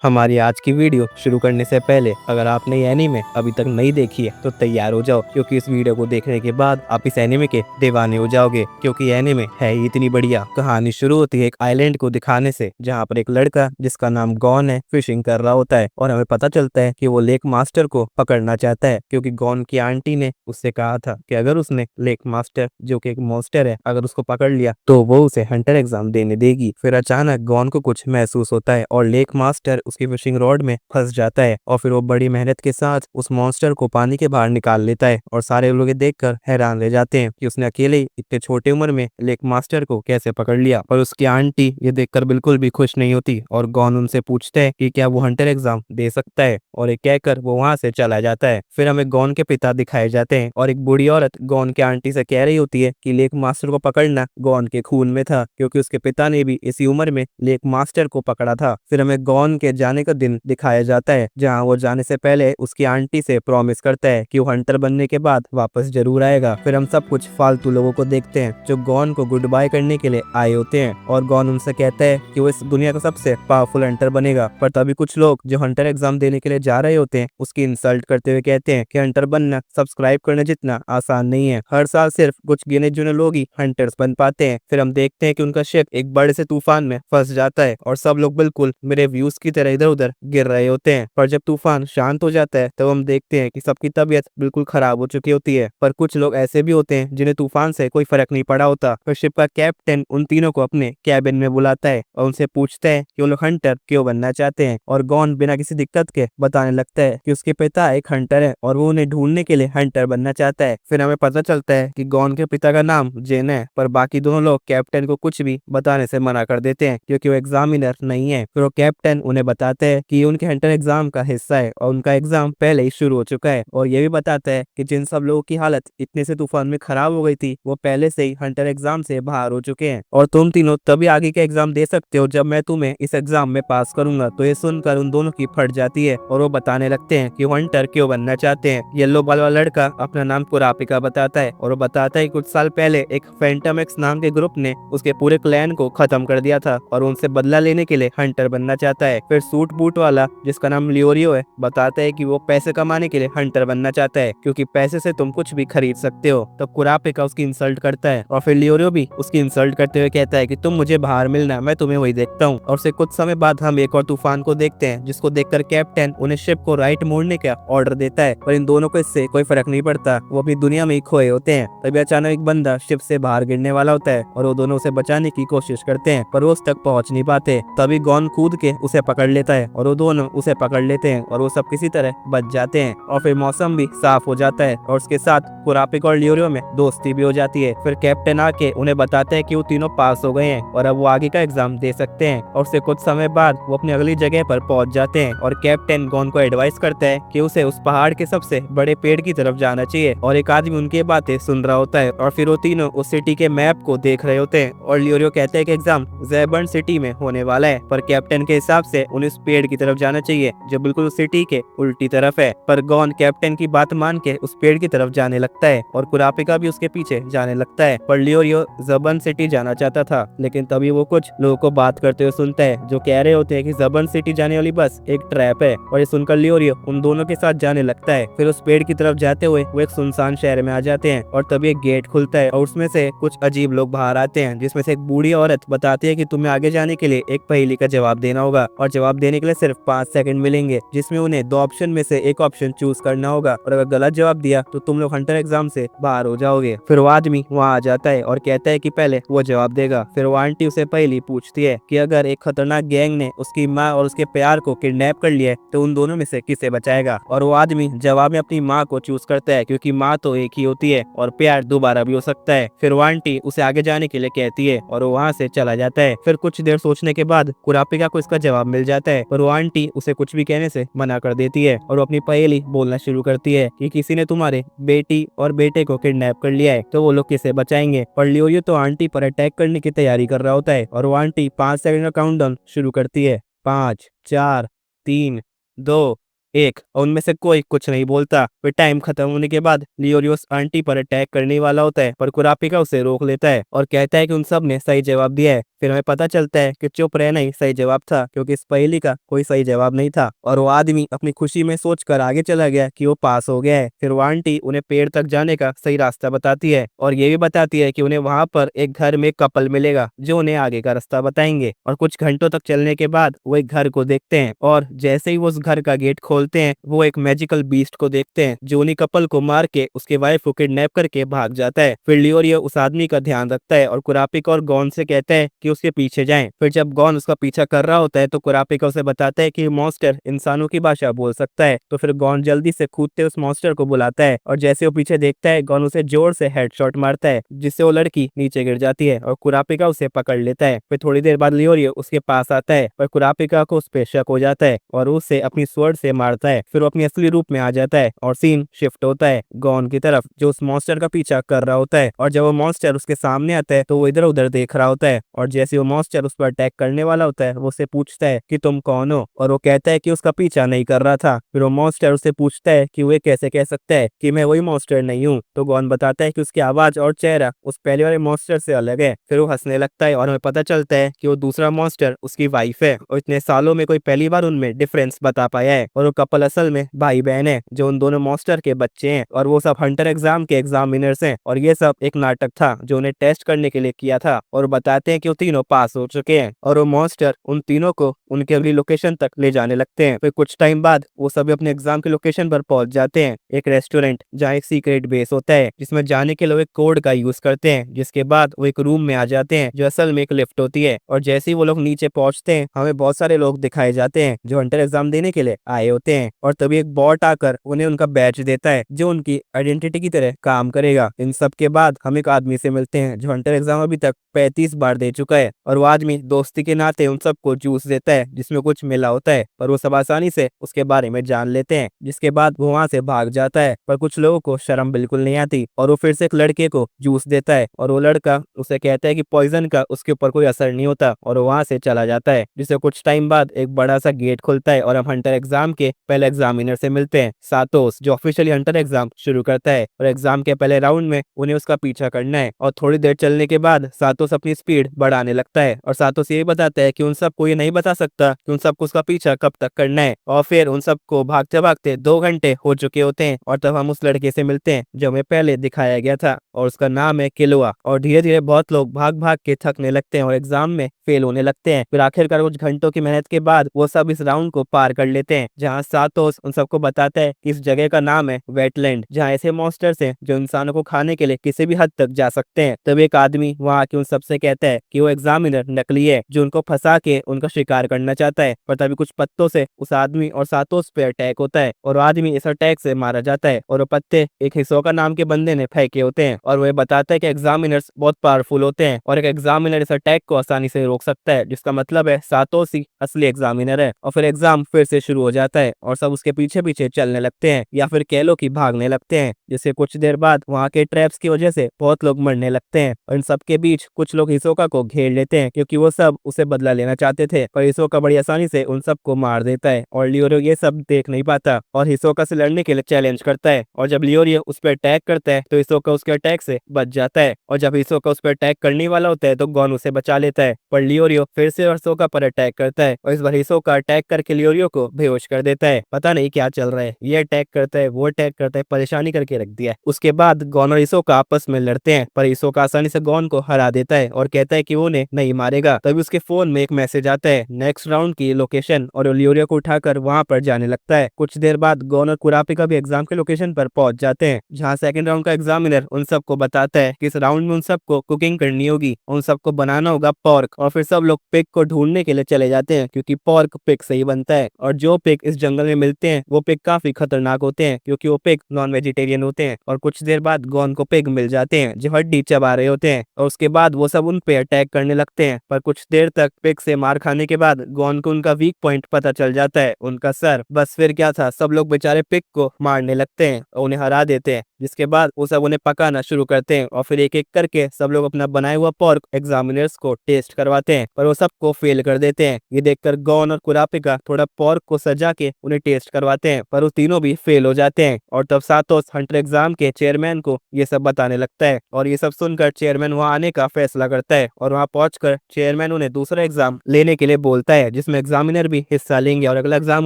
हमारी आज की वीडियो शुरू करने से पहले अगर आपने ये एनीमे अभी तक नहीं देखी है तो तैयार हो जाओ, क्योंकि इस वीडियो को देखने के बाद आप इस एनीमे के दीवाने हो जाओगे। क्योंकि ये एनीमे है ही इतनी बढ़िया। कहानी शुरू होती है एक आइलैंड को दिखाने से, जहाँ पर एक लड़का जिसका नाम गॉन है फिशिंग कर रहा होता है, और हमें पता चलता है कि वो लेक मास्टर को पकड़ना चाहता है, क्योंकि गॉन की आंटी ने उससे कहा था कि अगर उसने लेक मास्टर जो कि एक मॉन्स्टर है अगर उसको पकड़ लिया तो वो उसे हंटर एग्जाम देने देगी। फिर अचानक गॉन को कुछ महसूस होता है और लेक मास्टर उसकी फिशिंग रॉड में फंस जाता है, और फिर वो बड़ी मेहनत के साथ उस मॉन्स्टर को पानी के बाहर निकाल लेता है। और सारे लोग ये देखकर हैरान रह जाते हैं कि उसने अकेले ही इतने छोटे उम्र में लेक मास्टर को कैसे पकड़ लिया। और उसकी आंटी ये देखकर बिल्कुल भी खुश नहीं होती, और गॉन उनसे पूछते हैं कि क्या वो हंटर एग्जाम दे सकता है, और ये कहकर वो वहां से चला जाता है। फिर हमें गॉन के पिता दिखाए जाते हैं, और एक बूढ़ी औरत गॉन के आंटी से कह रही होती है कि लेक मास्टर को पकड़ना गॉन के खून में था, क्योंकि उसके पिता ने भी इसी उम्र में लेक मास्टर को पकड़ा था। फिर हमें गॉन के जाने का दिन दिखाया जाता है, जहां वो जाने से पहले उसकी आंटी से प्रॉमिस करता है कि वो हंटर बनने के बाद वापस जरूर आएगा। फिर हम सब कुछ फालतू लोगों को देखते हैं जो गॉन को गुड बाय करने के लिए आए होते हैं, और गॉन उनसे कहता है कि वो इस दुनिया का सबसे पावरफुल हंटर बनेगा। पर तभी कुछ लोग जो हंटर एग्जाम देने के लिए जा रहे होते हैं उसकी इंसल्ट करते हुए कहते हैं कि हंटर बनना सब्सक्राइब करने जितना आसान नहीं है, हर साल सिर्फ कुछ गिने चुने लोग ही हंटर्स बन पाते हैं। फिर हम देखते हैं कि उनका शिप एक बड़े से तूफान में फंस जाता है, और सब लोग बिल्कुल मेरे व्यूज की तरह इधर उधर गिर रहे होते हैं। पर जब तूफान शांत हो जाता है तब हम देखते हैं कि सबकी तबीयत बिल्कुल खराब हो चुकी होती है। पर कुछ लोग ऐसे भी होते हैं जिन्हें तूफान से कोई फर्क नहीं पड़ा होता। फिर शिप का कैप्टन उन तीनों को अपने कैबिन में बुलाता है और उनसे पूछता है कि वो लोग हंटर क्यों बनना चाहते हैं, और गॉन बिना किसी दिक्कत के बताने लगता है कि उसके पिता एक हंटर है और वो उन्हें ढूंढने के लिए हंटर बनना चाहता है। फिर हमें पता चलता है कि गॉन के पिता का नाम जेन है, पर बाकी दोनों लोग कैप्टन को कुछ भी बताने से मना कर देते हैं क्योंकि वो एग्जामिनर नहीं है। फिर वो कैप्टन उन्हें बताते हैं कि ये उनके हंटर एग्जाम का हिस्सा है और उनका एग्जाम पहले ही शुरू हो चुका है, और ये भी बताता है कि जिन सब लोगों की हालत इतने से तूफान में खराब हो गई थी वो पहले से ही हंटर एग्जाम से बाहर हो चुके हैं, और तुम तीनों तभी आगे का एग्जाम दे सकते हो जब मैं तुम्हें इस एग्जाम में पास करूंगा। तो ये सुनकर उन दोनों की फट जाती है और वो बताने लगते हैं कि वो हंटर क्यों बनना चाहते हैं। येलो बाल वाला लड़का अपना नाम कुरापिका बताता है, और वो बताता है कि कुछ साल पहले एक फैंटम एक्स नाम के ग्रुप ने उसके पूरे क्लैन को खत्म कर दिया था और उनसे बदला लेने के लिए हंटर बनना चाहता है। फिर सूट बूट वाला जिसका नाम लियोरियो है बताता है कि वो पैसे कमाने के लिए हंटर बनना चाहता है, क्योंकि पैसे से तुम कुछ भी खरीद सकते हो। तो कुरापिका उसकी इंसल्ट करता है, और फिर लियोरियो भी उसकी इंसल्ट करते हुए कहता है कि तुम मुझे बाहर मिलना, मैं तुम्हें वही देखता हूँ। और से कुछ समय बाद हम एक और तूफान को देखते हैं, जिसको देखकर कैप्टन उन्हें शिप को राइट मोड़ने का ऑर्डर देता है, पर इन दोनों को इससे कोई फर्क नहीं पड़ता, वो अपनी दुनिया में ही खोए होते हैं। तभी अचानक एक बंदा शिप से बाहर गिरने वाला होता है और वो दोनों उसे बचाने की कोशिश करते हैं, पर वो उस तक पहुंच नहीं पाते। तभी गॉन कूद के उसे पकड़ लेता है और वो दोनों उसे पकड़ लेते हैं, और वो सब किसी तरह बच जाते हैं। और फिर मौसम भी साफ हो जाता है और उसके साथ कुरापिक और लियोरियो में दोस्ती भी हो जाती है। फिर कैप्टन आके उन्हें बताते हैं कि वो तीनों पास हो गए हैं और अब वो आगे का एग्जाम दे सकते हैं, और उससे कुछ समय बाद वो अपनी अगली जगह पर पहुंच जाते हैं। और कैप्टन गॉन को एडवाइस करता है कि उसे उस पहाड़ के सबसे बड़े पेड़ की तरफ जाना चाहिए, और एक आदमी उनकी बातें सुन रहा होता है। और फिर वो तीनों उस सिटी के मैप को देख रहे होते हैं, और लियोरियो कहते हैं कि एग्जाम ज़ेबर्न सिटी में होने वाला है, पर कैप्टन के हिसाब से उन्हें उस पेड़ की तरफ जाना चाहिए जो बिल्कुल उस सिटी के उल्टी तरफ है। पर गॉन कैप्टन की बात मान के उस पेड़ की तरफ जाने लगता है, और कुरापिका भी उसके पीछे जाने लगता है। पर लियोरियो ज़बन सिटी जाना चाहता था, लेकिन तभी वो कुछ लोगों को बात करते हुए सुनता है जो कह रहे होते हैं कि ज़बन सिटी जाने वाली बस एक ट्रैप है, और ये सुनकर लियोरियो उन दोनों के साथ जाने लगता है। फिर उस पेड़ की तरफ जाते हुए वो एक सुनसान शहर में आ जाते हैं, और तभी एक गेट खुलता है और उसमें से कुछ अजीब लोग बाहर आते हैं, जिसमें से एक बूढ़ी औरत बताती है कि तुम्हें आगे जाने के लिए एक पहेली का जवाब देना होगा, और जवाब देने के लिए सिर्फ 5 सेकंड मिलेंगे, जिसमें उन्हें 2 ऑप्शन में से एक ऑप्शन चूज करना होगा, और अगर गलत जवाब दिया तो तुम लोग हंटर एग्जाम से बाहर हो जाओगे। फिर वो आदमी वहाँ आ जाता है और कहता है कि पहले वो जवाब देगा। फिर वो आंटी उसे पहेली पूछती है कि अगर एक खतरनाक गैंग ने उसकी माँ और उसके प्यार को किडनैप कर लिया है तो उन दोनों में से किसे बचाएगा, और वो आदमी जवाब में अपनी माँ को चूज करता है, क्योंकि माँ तो एक ही होती है और प्यार दोबारा भी हो सकता है। फिर वो आंटी उसे आगे जाने के लिए कहती है और वो वहाँ से चला जाता है। फिर कुछ देर सोचने के बाद कुरापिका को इसका जवाब मिल जाता है, पर वो आंटी उसे कुछ भी कहने से मना कर देती है, और वो अपनी पहेली बोलना शुरू करती है कि किसी ने तुम्हारे बेटी और बेटे को किडनैप कर लिया है, तो वो लोग किसे बचाएंगे। और लियोरियो तो आंटी पर अटैक करने की तैयारी कर रहा होता है, और वो आंटी 5 सेकंड का काउंटडाउन शुरू करती है। 5 4 3 2 एक, और उनमें से कोई कुछ नहीं बोलता। फिर टाइम खत्म होने के बाद लियोरियो उस आंटी पर अटैक करने वाला होता है, पर कुरापिका उसे रोक लेता है और कहता है कि उन सब ने सही जवाब दिया है। फिर हमें पता चलता है कि चुप रहना ही सही जवाब था, क्योंकि इस पहेली का कोई सही जवाब नहीं था और वो आदमी अपनी खुशी में सोचकर आगे चला गया कि वो पास हो गया है। फिर वो आंटी उन्हें पेड़ तक जाने का सही रास्ता बताती है और ये भी बताती है कि उन्हें वहां पर एक घर में कपल मिलेगा जो उन्हें आगे का रास्ता बताएंगे। और कुछ घंटों तक चलने के बाद वो एक घर को देखते हैं और जैसे ही वो उस घर का गेट खोलते हैं, वो एक मैजिकल बीस्ट को देखते हैं जो उन्हीं कपल को मार के उसके वाइफ को किडनैप करके भाग जाता है। फिर लियोरियो उस आदमी का ध्यान रखता है और कुरापिका और गॉन से कहता है कि उसके पीछे जाएं। फिर जब गॉन उसका पीछा कर रहा होता है तो कुरापिका उसे बताता है कि मॉन्स्टर इंसानों की भाषा बोल सकता है। तो फिर गॉन जल्दी से कूदते उस मॉन्स्टर को बुलाता है और जैसे वो पीछे देखता है, गॉन उसे जोर से हेडशॉट मारता है जिससे वो लड़की नीचे गिर जाती है और कुरापिका उसे पकड़ लेता है। फिर थोड़ी देर बाद लियोरियो उसके पास आता है, पर कुरापिका को उस पे शक हो जाता है और उसे अपनी स्वॉर्ड से मारता है। फिर वो अपनी असली रूप में आ जाता है और सीन शिफ्ट होता है गॉन की तरफ जो उस मॉन्स्टर का पीछा कर रहा होता है। और जब वो मॉन्स्टर उसके सामने आता है तो वो इधर उधर देख रहा होता है और जैसे वो मॉन्स्टर उस पर अटैक करने वाला होता है, वो उससे पूछता है कि तुम कौन हो, और वो कहता है कि उसका पीछा नहीं कर रहा था। फिर वो मॉन्स्टर उससे पूछता है कि वो कैसे कह सकता है कि मैं वही मॉन्स्टर नहीं हूँ। तो गॉन बताता है कि उसकी आवाज और चेहरा उस पहले वाले मॉन्स्टर से अलग है। फिर वो हंसने लगता है और हमें पता चलता है कि वो दूसरा मॉन्स्टर उसकी वाइफ है और इतने सालों में कोई पहली बार उनमें डिफरेंस बता पाया है और वो कपल असल में भाई बहन है जो उन दोनों मॉन्स्टर के बच्चे हैं और वो सब हंटर एग्जाम के एग्जामिनर्स हैं और ये सब एक नाटक था जो उन्हें टेस्ट करने के लिए किया था। और बताते हैं कि वो तीनों पास हो चुके हैं और वो मॉन्स्टर उन तीनों को उनके अगली लोकेशन तक ले जाने लगते हैं। फिर कुछ टाइम बाद वो सभी अपने एग्जाम के लोकेशन पर पहुंच जाते हैं, एक रेस्टोरेंट जहाँ एक सीक्रेट बेस होता है जिसमें जाने के लिए एक कोड का यूज करते हैं। जिसके बाद वो एक रूम में आ जाते हैं जो असल में एक लिफ्ट होती है और जैसे ही वो लोग नीचे पहुंचते हैं, हमें बहुत सारे लोग दिखाए जाते हैं जो हंटर एग्जाम देने के लिए आए होते हैं और तभी एक बॉट आकर उन्हें उनका बैच देता है जो उनकी आइडेंटिटी की तरह काम करेगा। इन सब के बाद हम एक आदमी से मिलते हैं जो हंटर एग्जाम अभी तक 35 बार दे चुका है और वो आदमी दोस्ती के नाते उन सबको जूस देता है जिसमें कुछ मिला होता है, पर वो सब आसानी से उसके बारे में जान लेते हैं। जिसके बाद वो वहां से भाग जाता है, पर कुछ लोगों को शर्म बिल्कुल नहीं आती और वो फिर से एक लड़के को जूस देता है और वो लड़का उसे कहता है कि पॉइजन का उसके ऊपर कोई असर नहीं होता और वो वहां से चला जाता है। जिससे कुछ टाइम बाद एक बड़ा सा गेट खुलता है और हम हंटर एग्जाम के पहले एग्जामिनर से मिलते हैं, सातोस, जो ऑफिशियली हंटर एग्जाम शुरू करता है और एग्जाम के पहले राउंड में उन्हें उसका पीछा करना है। और थोड़ी देर चलने के बाद सातोस अपनी स्पीड बढ़ाने लगता है और सातोस ये बताता है कि उन सबको ये नहीं बता सकता कि उन सबको उसका पीछा कब तक करना है। और फिर उन सबको भागते भागते 2 घंटे हो चुके होते हैं और तब हम उस लड़के से मिलते हैं जो हमें पहले दिखाया गया था और उसका नाम है किलोआ। और धीरे धीरे बहुत लोग भाग भाग के थकने लगते हैं और एग्जाम में फेल होने लगते हैं। फिर आखिरकार कुछ घंटों की मेहनत के बाद वो सब इस राउंड को पार कर लेते हैं जहाँ सातोस उन सबको बताता है कि इस जगह का नाम है वेटलैंड, जहाँ ऐसे मॉन्स्टर्स हैं जो इंसानों को खाने के लिए किसी भी हद तक जा सकते हैं। तब एक आदमी वहाँ आके उन सबसे कहता है कि वो एग्जामिनर नकली है जो उनको फंसा के उनका शिकार करना चाहता है। पर तभी कुछ पत्तों से उस आदमी और सातोस पे अटैक होता है और आदमी इस अटैक से मारा जाता है और वो पत्ते एक हिसोका नाम के बंदे ने फेंके होते हैं और वह बताता है कि एग्जामिनर्स बहुत पावरफुल होते हैं और एक एग्जामिनर इस अटैक को आसानी से रोक सकता है, जिसका मतलब है सातोस ही असली एग्जामिनर है। और फिर एग्जाम फिर से शुरू हो जाता है और सब उसके पीछे पीछे चलने लगते हैं या फिर कह लो कि भागने लगते हैं। जिससे कुछ देर बाद वहाँ के ट्रैप्स की वजह से बहुत लोग मरने लगते हैं और इन सबके बीच कुछ लोग हिसोका को घेर लेते हैं क्योंकि वो सब उसे बदला लेना चाहते थे, पर हिसोका बड़ी आसानी से उन सबको मार देता है और लियोरियो ये सब देख नहीं पाता और हिसोका से लड़ने के लिए चैलेंज करता है। और जब लियोरियो उस पर अटैक करता है तो हिसोका उसके अटैक से बच जाता है और जब हिसोका उस पर अटैक करने वाला होता है तो गॉन उसे बचा लेता है, पर लियोरियो फिर से हिसोका पर अटैक करता है और इस बार हिसोका अटैक करके लियोरियो को बेहोश कर देता है। पता नहीं क्या चल रहा है, ये अटैक करता है, वो अटैक करता है, परेशानी करके रख दिया है। उसके बाद गॉन और हिसोका आपस में लड़ते हैं, पर हिसोका आसानी से गॉन को हरा देता है और कहता है कि वो उन्हें नहीं मारेगा। तभी उसके फोन में एक मैसेज आता है नेक्स्ट राउंड की लोकेशन और वो लियोरियो को उठाकर वहां पर जाने लगता है। कुछ देर बाद गॉन और कुरापिका भी एग्जाम के लोकेशन पर पहुंच जाते हैं जहाँ सेकंड राउंड का एग्जामिनर उन सबको बताता है कि इस राउंड में उन सबको कुकिंग करनी होगी, उन सबको बनाना होगा पोर्क। और फिर सब लोग पिग को ढूंढने के लिए चले जाते हैं क्योंकि पोर्क पिग से ही बनता है और जो पिग इस जंगल में मिलते हैं वो पिग काफी खतरनाक होते हैं क्योंकि वो पिग नॉन वेजिटेरियन होते हैं। और कुछ देर बाद गॉन को पिग मिल जाते हैं जो हड्डी चबा रहे होते हैं और उसके बाद वो सब उन पे अटैक करने लगते हैं। पर कुछ देर तक पिग से मार खाने के बाद गॉन को उनका वीक पॉइंट पता चल जाता है, उनका सर। बस फिर क्या था, सब लोग बेचारे पिग को मारने लगते हैं और उन्हें हरा देते हैं। जिसके बाद वो सब उन्हें पकाना शुरू करते हैं और फिर एक एक करके सब लोग अपना बनाया हुआ पोर्क एग्जामिनर्स को टेस्ट करवाते हैं, पर वो सबको फेल कर देते हैं। ये देखकर गॉन और कुरापिका थोड़ा पोर्क को सजा के उन्हें टेस्ट करवाते हैं, पर वो तीनों भी फेल हो जाते हैं। और तब सातोस हंटर एग्जाम के चेयरमैन को ये सब बताने लगता है और ये सब सुनकर चेयरमैन वहां आने का फैसला करता है और वहां पहुंचकर चेयरमैन उन्हें दूसरा एग्जाम लेने के लिए बोलता है, जिसमें एग्जामिनर भी हिस्सा लेंगे और अगला एग्जाम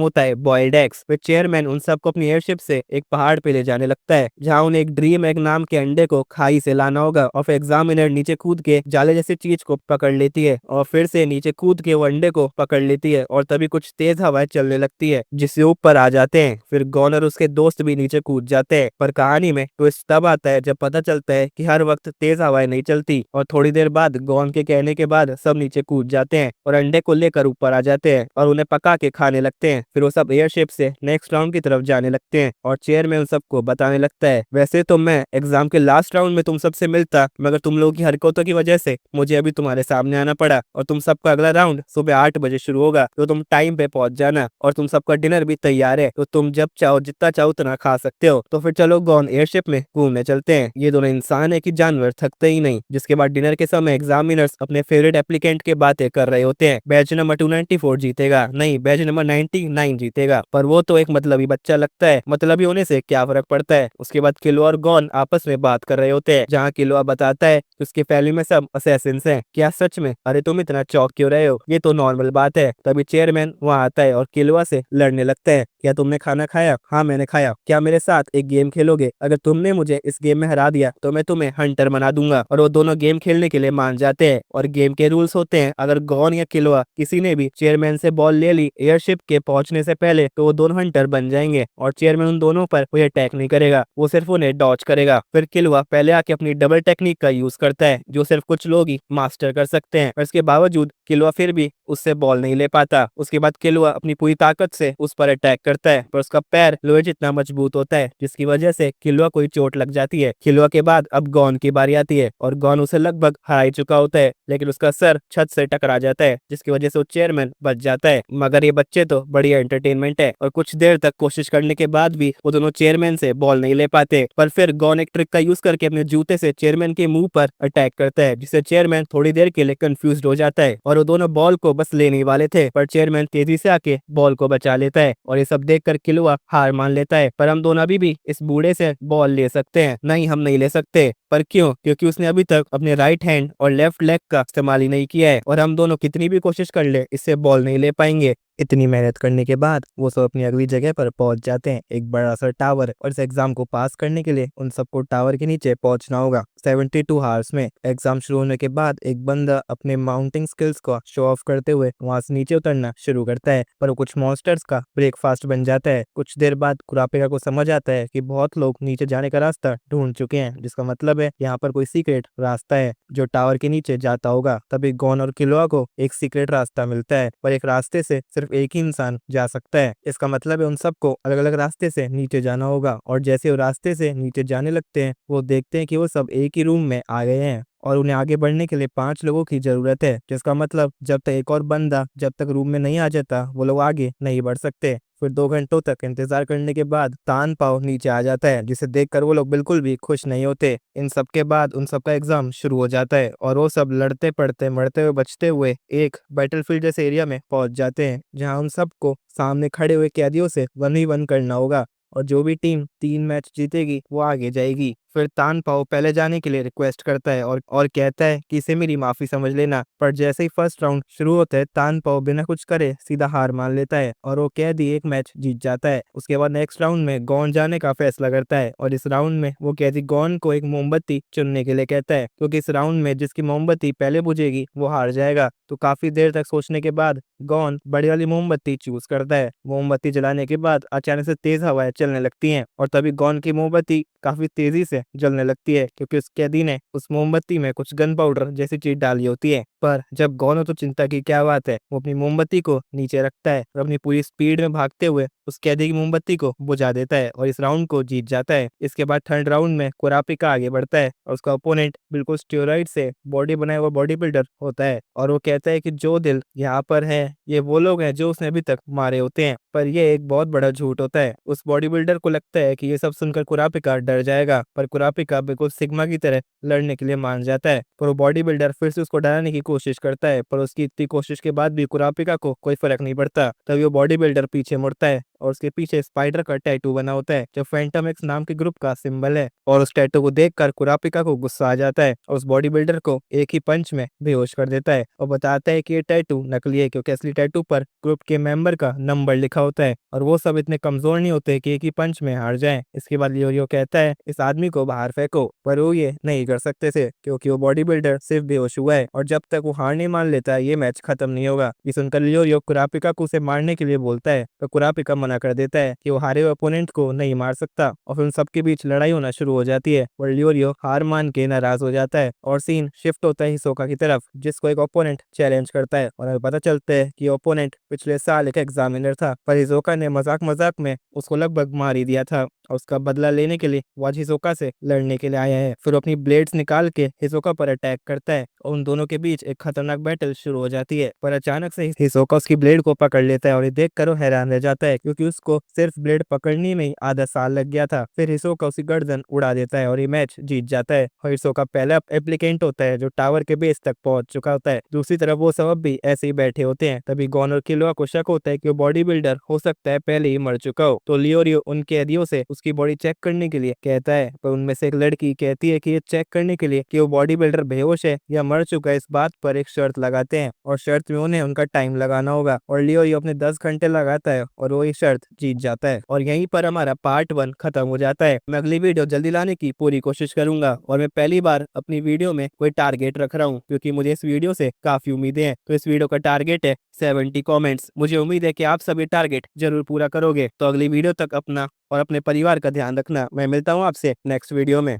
होता है बॉयल्ड एग्स। फिर चेयरमैन उन सबको अपनी एयरशिप से एक पहाड़ पे ले जाने लगता है, जहाँ उन्हें एक ड्रीम एग नाम के अंडे को खाई से लाना होगा। और फिर एग्जामिनर नीचे कूद के जाले जैसी चीज को पकड़ लेती है और फिर से नीचे कूद के वो अंडे को पकड़ लेती है और तभी कुछ तेज हवाएं चलने लगती है, जिससे ऊपर आ जाते हैं। फिर गॉन और उसके दोस्त भी नीचे कूद जाते हैं, पर कहानी में ट्विस्ट तब आता है जब पता चलता है कि हर वक्त तेज हवाएं नहीं चलती। और थोड़ी देर बाद गॉन के कहने के बाद सब नीचे कूद जाते हैं और अंडे को लेकर ऊपर आ जाते हैं और उन्हें पका के खाने लगते हैं। फिर वो सब एयरशिप से नेक्स्ट राउंड की तरफ जाने लगते हैं और चेयरमैन उन सबको बताने लगता है, वैसे तो मैं एग्जाम के लास्ट राउंड में तुम सबसे मिलता, मगर तुम लोगों की हरकतों की वजह से मुझे अभी तुम्हारे सामने आना पड़ा और तुम सबका अगला राउंड सुबह 8 बजे शुरू होगा, तो तुम टाइम पे पहुंच जाना। और तुम सबका डिनर भी तैयार है, तो तुम जब चाहो जितना चाहो उतना खा सकते हो। तो फिर चलो गॉन एयरशिप में घूमने चलते हैं। ये दोनों इंसान है कि जानवर, थकते ही नहीं। जिसके बाद डिनर के समय एग्जामिनर्स अपने फेवरेट एप्लीकेंट के बातें कर रहे होते हैं। बैच नंबर 294 जीतेगा, नहीं बैच नंबर 99 जीतेगा, पर वो तो एक मतलबी बच्चा लगता है, मतलबी होने से क्या फर्क पड़ता है। उसके बाद किलो और गॉन आपस में बात कर रहे होते हैं, जहाँ किलो बताता है कि उसकी फैमिली में सब असैसिन्स हैं। क्या सच में? अरे तुम इतना चौंक क्यों रहे हो, ये तो नॉर्मल बात है। तभी चेयरमैन वहाँ आता है और किलोआ से लड़ने लगता है। क्या तुमने खाना खाया? हाँ मैंने खाया। क्या मेरे साथ एक गेम खेलोगे? अगर तुमने मुझे इस गेम में हरा दिया तो मैं तुम्हें हंटर बना दूंगा। और वो दोनों गेम खेलने के लिए मान जाते हैं और गेम के रूल्स होते हैं, अगर गॉन या किलोआ किसी ने भी चेयरमैन से बॉल ले ली एयरशिप के पहुंचने से पहले, तो वो दोनों हंटर बन जाएंगे और चेयरमैन उन दोनों पर कोई अटैक नहीं करेगा, वो सिर्फ उन्हें डॉच करेगा। फिर किलोआ पहले आके अपनी डबल टेक्निक का यूज करता है, जो सिर्फ कुछ लोग ही मास्टर कर सकते हैं, और इसके बावजूद किलोआ फिर भी उससे बॉल नहीं ले पाता। उसके बाद किलोआ अपनी पूरी ताकत से उस पर अटैक करता है, पर उसका पैर लोहे जितना मजबूत होता है, जिसकी वजह से किलोआ को चोट लग जाती है। किलोआ के बाद अब गॉन की बारी आती है और गॉन उसे लगभग हरा ही चुका होता है, लेकिन उसका सर छत से टकरा जाता है, जिसकी वजह से वो चेयरमैन बच जाता है। मगर ये बच्चे तो बढ़िया एंटरटेनमेंट है और कुछ देर तक कोशिश करने के बाद भी वो दोनों चेयरमैन से बॉल नहीं ले पाते। पर फिर गॉन एक ट्रिक का यूज करके अपने जूते से चेयरमैन के मुंह पर अटैक करता है, जिससे चेयरमैन थोड़ी देर के लिए कंफ्यूज हो जाता है और वो दोनों बॉल को बस लेने वाले थे, पर चेयरमैन तेजी से आके बॉल को बचा लेता है और ये सब देखकर किलोआ हार मान लेता है। पर हम दोनों अभी भी इस बूढ़े से बॉल ले सकते हैं? नहीं, हम नहीं ले सकते। पर क्यों? क्योंकि उसने अभी तक अपने राइट हैंड और लेफ्ट लेग का इस्तेमाल ही नहीं किया है और हम दोनों कितनी भी कोशिश कर ले इससे बॉल नहीं ले पाएंगे। इतनी मेहनत करने के बाद वो सब अपनी अगली जगह पर पहुंच जाते हैं, एक बड़ा सा टावर, और इस एग्जाम को पास करने के लिए उन सबको टावर के नीचे पहुंचना होगा 72 हावर्स में। एग्जाम शुरू होने के बाद एक बंदा अपने माउंटिंग स्किल्स को शो ऑफ करते हुए वहां से नीचे उतरना शुरू करता है, पर वो कुछ मॉन्स्टर्स का ब्रेकफास्ट बन जाता है। कुछ देर बाद कुरापिका को समझ आता है कि बहुत लोग नीचे जाने का रास्ता ढूंढ चुके हैं, जिसका मतलब है यहाँ पर कोई सीक्रेट रास्ता है जो टावर के नीचे जाता होगा। तभी गॉन और किलोआ को एक सीक्रेट रास्ता मिलता है, पर एक रास्ते से सिर्फ एक ही इंसान जा सकता है। इसका मतलब है उन सबको अलग अलग रास्ते से नीचे जाना होगा। और जैसे वो रास्ते से नीचे जाने लगते हैं, वो देखते हैं कि वो सब एक ही रूम में आ गए हैं और उन्हें आगे बढ़ने के लिए 5 लोगों की जरूरत है, जिसका मतलब जब तक एक और बंदा जब तक रूम में नहीं आ जाता वो लोग आगे नहीं बढ़ सकते। फिर 2 घंटों तक इंतजार करने के बाद तान पाओ नीचे आ जाता है, जिसे देखकर वो लोग बिल्कुल भी खुश नहीं होते। इन सब के बाद उन सबका एग्जाम शुरू हो जाता है और वो सब लड़ते पड़ते मरते हुए बचते हुए एक बैटलफील्ड जैसे एरिया में पहुंच जाते हैं, जहां उन सबको सामने खड़े हुए कैदियों से 1v1 करना होगा और जो भी टीम 3 मैच जीतेगी वो आगे जाएगी। फिर तान पाओ पहले जाने के लिए रिक्वेस्ट करता है और कहता है कि इसे मेरी माफी समझ लेना, पर जैसे ही फर्स्ट राउंड शुरू होता है तान पाओ बिना कुछ करे सीधा हार मान लेता है और वो कैदी एक मैच जीत जाता है। उसके बाद नेक्स्ट राउंड में गॉन जाने का फैसला करता है और इस राउंड में वो कैदी गॉन को एक मोमबत्ती चुनने के लिए कहता है, क्योंकि इस राउंड में जिसकी मोमबत्ती पहले बुझेगी वो हार जाएगा। तो काफी देर तक सोचने के बाद गॉन बड़ी वाली मोमबत्ती चूज करता है। मोमबत्ती जलाने के बाद अचानक से तेज हवाएं चलने लगती हैं और तभी गॉन की मोमबत्ती काफी तेजी से जलने लगती है, क्योंकि उस कैदी ने उस मोमबत्ती में कुछ गन पाउडर जैसी चीज डाली होती है। पर जब गौनो तो चिंता की क्या बात है, वो अपनी मोमबत्ती को नीचे रखता है और अपनी पूरी स्पीड में भागते हुए उस कैदी की मोमबत्ती को बुझा देता है और इस राउंड को जीत जाता है। इसके बाद थर्ड राउंड में कुरापिका आगे बढ़ता है और उसका ओपोनेंट बिल्कुल स्टेरॉइड से बॉडी बनाया हुआ बॉडी बिल्डर होता है और वो कहता है कि जो दिल यहाँ पर है ये वो लोग हैं जो उसने अभी तक मारे होते हैं, पर ये एक बहुत बड़ा झूठ होता है। उस बॉडी बिल्डर को लगता है कि ये सब सुनकर कुरापिका डर जाएगा, पर कुरापिका बिल्कुल सिग्मा की तरह लड़ने के लिए मान जाता है। पर वो बॉडी बिल्डर फिर से उसको डराने की कोशिश करता है, पर उसकी इतनी कोशिश के बाद भी कुरापिका को कोई फर्क नहीं पड़ता। तभी वो बॉडी बिल्डर पीछे मुड़ता है और उसके पीछे स्पाइडर का टैटू बना होता है जो फैंटम एक्स नाम के ग्रुप का सिंबल है। और उस टैटू को देखकर कुरापिका को गुस्सा आ जाता है और उस बॉडी बिल्डर को एक ही पंच में बेहोश कर देता है और बताता है कि ये टैटू नकली है, क्योंकि असली टैटू पर ग्रुप के मेंबर का नंबर लिखा होता है और वो सब इतने कमजोर नहीं होते कि एक ही पंच में हार जाएं। इसके बाद लियोरियो कहता है इस आदमी को बाहर फेंको, पर वो ये नहीं कर सकते थे क्योंकि वो बॉडी बिल्डर सिर्फ बेहोश हुआ है और जब तक वो हार नहीं मान लेता ये मैच खत्म नहीं होगा। ये सुनकर लियोरियो कुरापिका को उसे मारने के लिए बोलता है, तो कुरापिका मना कर देता है कि वो हारे हुए ओपोनेंट को नहीं मार सकता और फिर उन सबके बीच लड़ाई होना शुरू हो जाती है और लियोरियो हार मान के नाराज हो जाता है और सीन शिफ्ट होता है हिसोका की तरफ, जिसको एक ओपोनेंट चैलेंज करता है और हमें पता चलता है कि ओपोनेंट पिछले साल एक एग्जामिनर था, पर हिसोका ने मजाक मजाक में उसको लगभग मार ही दिया था और उसका बदला लेने के लिए वो आज हिसोका से लड़ने के लिए आया है। फिर अपनी ब्लेड्स निकाल के हिसोका पर अटैक करता है और उन दोनों के बीच एक खतरनाक बैटल शुरू हो जाती है, पर अचानक से हिसोका उसकी ब्लेड को पकड़ लेता है और ये देखकर वो हैरान रह जाता है क्योंकि उसको सिर्फ ब्लेड पकड़ने में ही आधा साल लग गया था। फिर हिसोका उसकी गर्दन उड़ा देता है और ये मैच जीत जाता है और हिसोका पहला एप्लीकेंट होता है जो टावर के बेस तक पहुंच चुका होता है। दूसरी तरफ वो सब भी ऐसे ही बैठे होते हैं। तभी गॉन और किलोआ को शक होता है कि वो बॉडी बिल्डर हो सकता है पहले ही मर चुका हो, तो लियोरियो उन कैदियों से उसकी बॉडी चेक करने के लिए कहता है, पर उनमें से एक लड़की कहती है कि ये चेक करने के लिए कि वो बॉडी बिल्डर बेहोश है या मर चुका है इस बात पर एक शर्त लगाते हैं और शर्त में उन्हें उनका टाइम लगाना होगा और लियोरियो अपने 10 घंटे लगाता है और वो ये शर्त जीत जाता है और यहीं पर हमारा पार्ट 1 खत्म हो जाता है। मैं अगली वीडियो जल्दी लाने की पूरी कोशिश करूंगा और मैं पहली बार अपनी वीडियो में कोई टारगेट रख रहा हूँ क्योंकि मुझे इस वीडियो से काफी उम्मीदें हैं। तो इस वीडियो का टारगेट है 70 कमेंट्स। मुझे उम्मीद है कि आप सभी टारगेट जरूर पूरा करोगे। तो अगली वीडियो तक अपना और अपने परिवार का ध्यान रखना। मैं मिलता हूँ आपसे नेक्स्ट वीडियो में।